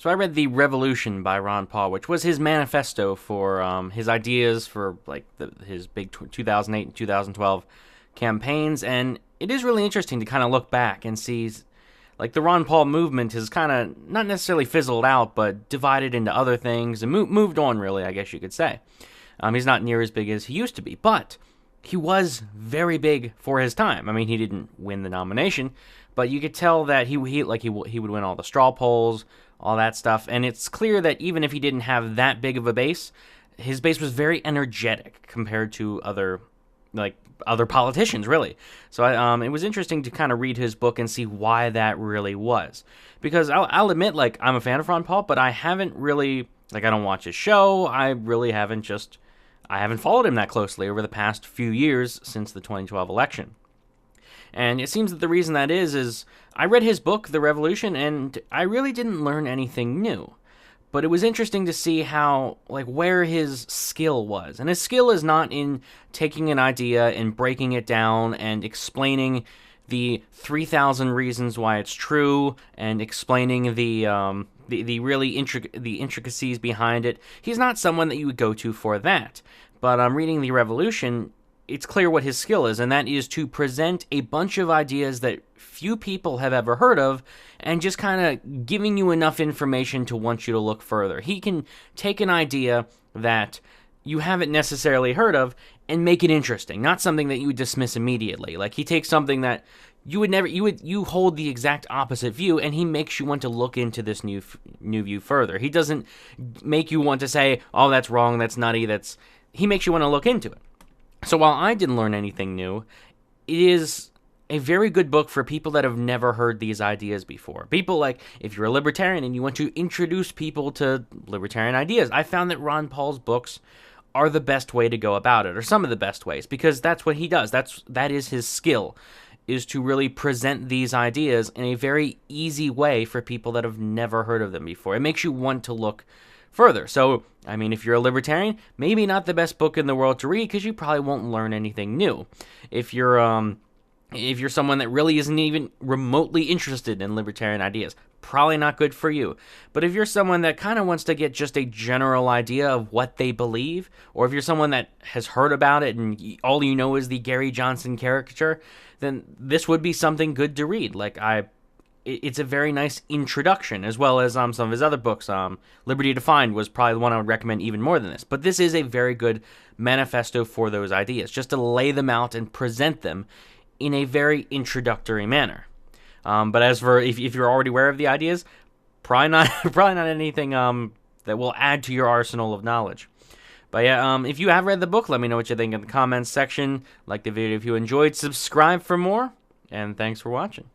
So I read The Revolution by Ron Paul, which was his manifesto for his ideas for like his big 2008 and 2012 campaigns, and it is really interesting to kind of look back and see, like, the Ron Paul movement has kind of not necessarily fizzled out, but divided into other things and moved on, really, I guess you could say. He's not near as big as he used to be, but he was very big for his time. I mean, he didn't win the nomination, but you could tell that he would win all the straw polls, all that stuff, and it's clear that even if he didn't have that big of a base, his base was very energetic compared to other politicians, really. So it was interesting to kind of read his book and see why that really was. Because I'll admit, like, I'm a fan of Ron Paul, but I haven't really, like, I don't watch his show. I haven't followed him that closely over the past few years since the 2012 election. And it seems that the reason that is I read his book, The Revolution, and I really didn't learn anything new. But it was interesting to see how, like, where his skill was. And his skill is not in taking an idea and breaking it down and explaining the 3,000 reasons why it's true and explaining the really intricacies behind it. He's not someone that you would go to for that. But reading The Revolution, it's clear what his skill is, and that is to present a bunch of ideas that few people have ever heard of, and just kind of giving you enough information to want you to look further. He can take an idea that you haven't necessarily heard of and make it interesting, not something that you would dismiss immediately. Like, he takes something that you hold the exact opposite view, and he makes you want to look into this new view further. He doesn't make you want to say, oh, that's wrong, that's nutty, he makes you want to look into it. So while I didn't learn anything new, it is a very good book for people that have never heard these ideas before. People, like, if you're a libertarian and you want to introduce people to libertarian ideas, I found that Ron Paul's books are the best way to go about it, or some of the best ways, because that's what he does. That is his skill, is to really present these ideas in a very easy way for people that have never heard of them before. It makes you want to look further. So, I mean, if you're a libertarian, maybe not the best book in the world to read, because you probably won't learn anything new. If you're someone that really isn't even remotely interested in libertarian ideas, probably not good for you. But if you're someone that kind of wants to get just a general idea of what they believe, or if you're someone that has heard about it and all you know is the Gary Johnson caricature, then this would be something good to read. It's a very nice introduction, as well as some of his other books. Liberty Defined was probably the one I would recommend even more than this. But this is a very good manifesto for those ideas, just to lay them out and present them in a very introductory manner. But as for if you're already aware of the ideas, probably not anything that will add to your arsenal of knowledge. But yeah, if you have read the book, let me know what you think in the comments section. Like the video if you enjoyed, subscribe for more, and thanks for watching.